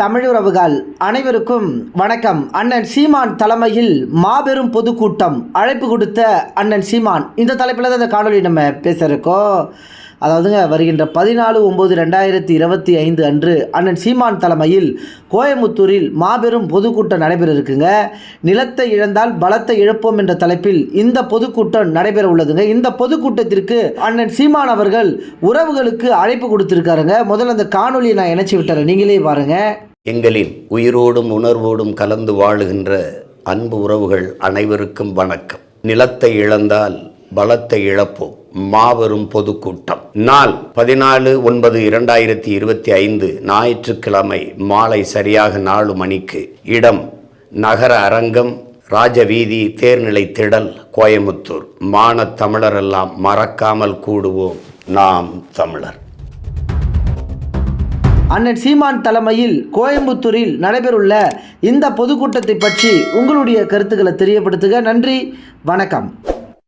தமிழுறவுகள் அனைவருக்கும் வணக்கம். அண்ணன் சீமான் தலைமையில் மாபெரும் பொதுக்கூட்டம் அழைப்பு கொடுத்த அண்ணன் சீமான் இந்த தலைப்பில் தான் இந்த காணொலி நம்ம பேச இருக்கோம். அதாவதுங்க, வருகின்ற 14/9/2025 அன்று அண்ணன் சீமான் தலைமையில் கோயமுத்தூரில் மாபெரும் பொதுக்கூட்டம் நடைபெற இருக்குங்க. நிலத்தை இழந்தால் பலத்தை இழப்போம் என்ற தலைப்பில் இந்த பொதுக்கூட்டம் நடைபெற உள்ளதுங்க. இந்த பொதுக்கூட்டத்திற்கு அண்ணன் சீமான் அவர்கள் உறவுகளுக்கு அழைப்பு கொடுத்திருக்காருங்க. முதல்ல அந்த காணொலியை நான் இணைச்சி விட்டுறேன், நீங்களே பாருங்க. எங்களின் உயிரோடும் உணர்வோடும் கலந்து வாழுகின்ற அன்பு உறவுகள் அனைவருக்கும் வணக்கம். நிலத்தை இழந்தால் பலத்தை இழப்போம் மாபெரும் பொதுக்கூட்டம் நாள் 14/9/2025 ஞாயிற்றுக்கிழமை மாலை சரியாக 4 மணிக்கு. இடம் நகர அரங்கம், ராஜவீதி, தேர்நிலை திடல், கோயமுத்தூர். மான தமிழரெல்லாம் மறக்காமல் கூடுவோம், நாம் தமிழர். அண்ணன் சீமான் தலைமையில் கோயம்புத்தூரில் நடைபெறவுள்ள இந்த பொதுக்கூட்டத்தை பற்றி உங்களுடைய கருத்துக்களை தெரியப்படுத்துக. நன்றி, வணக்கம்.